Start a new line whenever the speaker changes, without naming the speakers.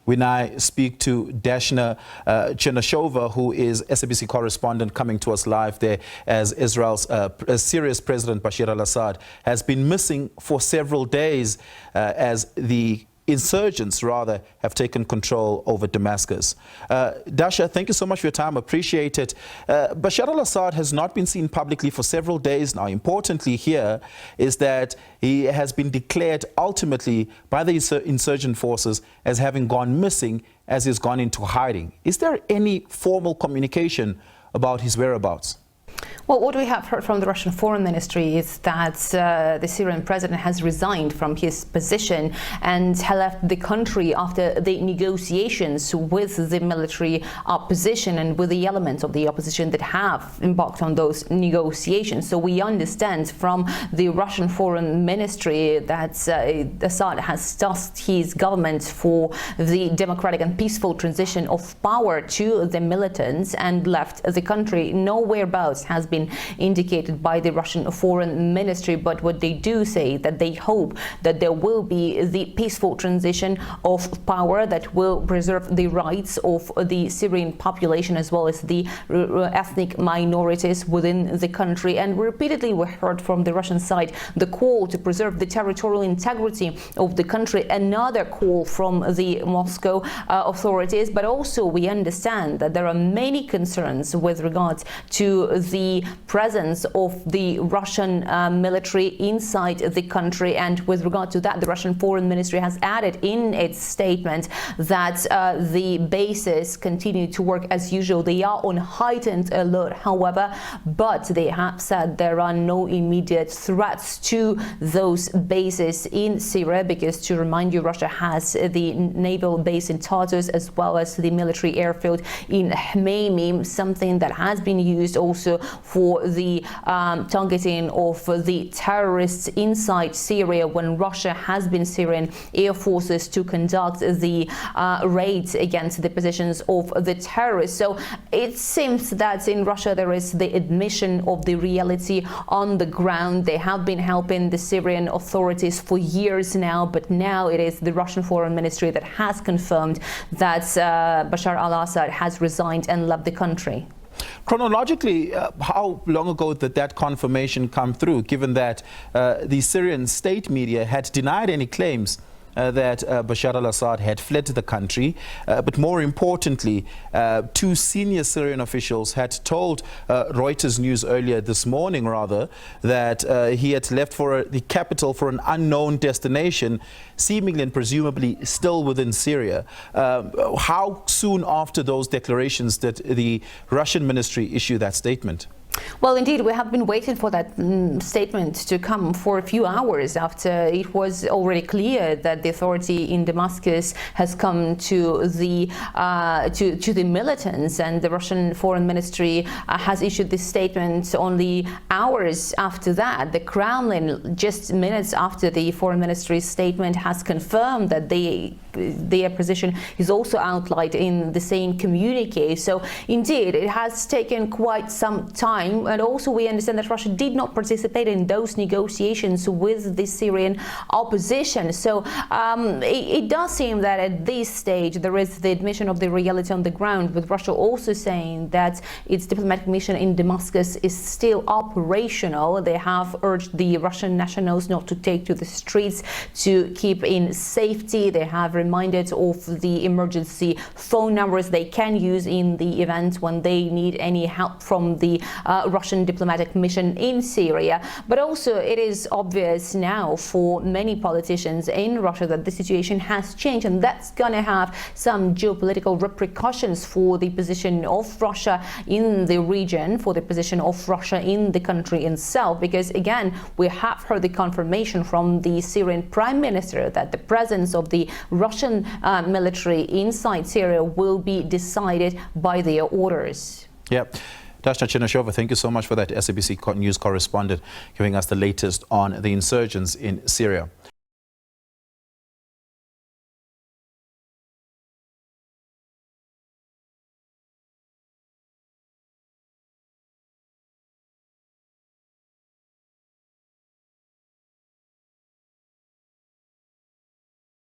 We now speak to Dashna Chernyshova, who is SABC correspondent coming to us live there as Syria's President Bashar al-Assad has been missing for several days as the insurgents, rather, have taken control over Damascus. Dasha, thank you so much for your time. Appreciate it. Bashar al-Assad has not been seen publicly for several days now. Importantly here is that he has been declared ultimately by the insurgent forces as having gone missing, as he's gone into hiding. Is there any formal communication about his whereabouts?
Well, what we have heard from the Russian Foreign Ministry is that the Syrian president has resigned from his position and has left the country after the negotiations with the military opposition and with the elements of the opposition that have embarked on those negotiations. So we understand from the Russian Foreign Ministry that Assad has tasked his government for the democratic and peaceful transition of power to the militants and left the country. No whereabouts has been indicated by the Russian Foreign Ministry, but what they do say that they hope that there will be the peaceful transition of power that will preserve the rights of the Syrian population as well as the ethnic minorities within the country. And repeatedly we heard from the Russian side the call to preserve the territorial integrity of the country, another call from the Moscow authorities, but also we understand that there are many concerns with regards to the presence of the Russian military inside the country, and with regard to that the Russian Foreign Ministry has added in its statement that the bases continue to work as usual. They are on heightened alert, however, but they have said there are no immediate threats to those bases in Syria, because to remind you, Russia has the naval base in Tartus as well as the military airfield in Hmeimim, something that has been used also for the targeting of the terrorists inside Syria when Russia has been Syrian air forces to conduct the raids against the positions of the terrorists. So it seems that in Russia there is the admission of the reality on the ground. They have been helping the Syrian authorities for years now, but now it is the Russian Foreign Ministry that has confirmed that Bashar al-Assad has resigned and left the country.
Chronologically, how long ago did that confirmation come through, given that the Syrian state media had denied any claims that Bashar al-Assad had fled the country, but more importantly, two senior Syrian officials had told Reuters News earlier this morning, rather, that he had left for the capital for an unknown destination, seemingly and presumably still within Syria. How soon after those declarations did the Russian ministry issue that statement?
Well, indeed, we have been waiting for that statement to come for a few hours after it was already clear that the authority in Damascus has come to the militants, and the Russian Foreign Ministry has issued this statement only hours after that. The Kremlin, just minutes after the Foreign Ministry's statement, has confirmed that their position is also outlined in the same communique. So indeed, it has taken quite some time. And also we understand that Russia did not participate in those negotiations with the Syrian opposition. So it does seem that at this stage there is the admission of the reality on the ground, with Russia also saying that its diplomatic mission in Damascus is still operational. They have urged the Russian nationals not to take to the streets, to keep in safety. They have reminded of the emergency phone numbers they can use in the event when they need any help from the Russian diplomatic mission in Syria. But also it is obvious now for many politicians in Russia that the situation has changed, and that's going to have some geopolitical repercussions for the position of Russia in the region, for the position of Russia in the country itself, because again we have heard the confirmation from the Syrian Prime Minister that the presence of the Russian military inside Syria will be decided by their orders.
Yep. Dashna Chernyshova, thank you so much for that. SABC News correspondent giving us the latest on the insurgents in Syria.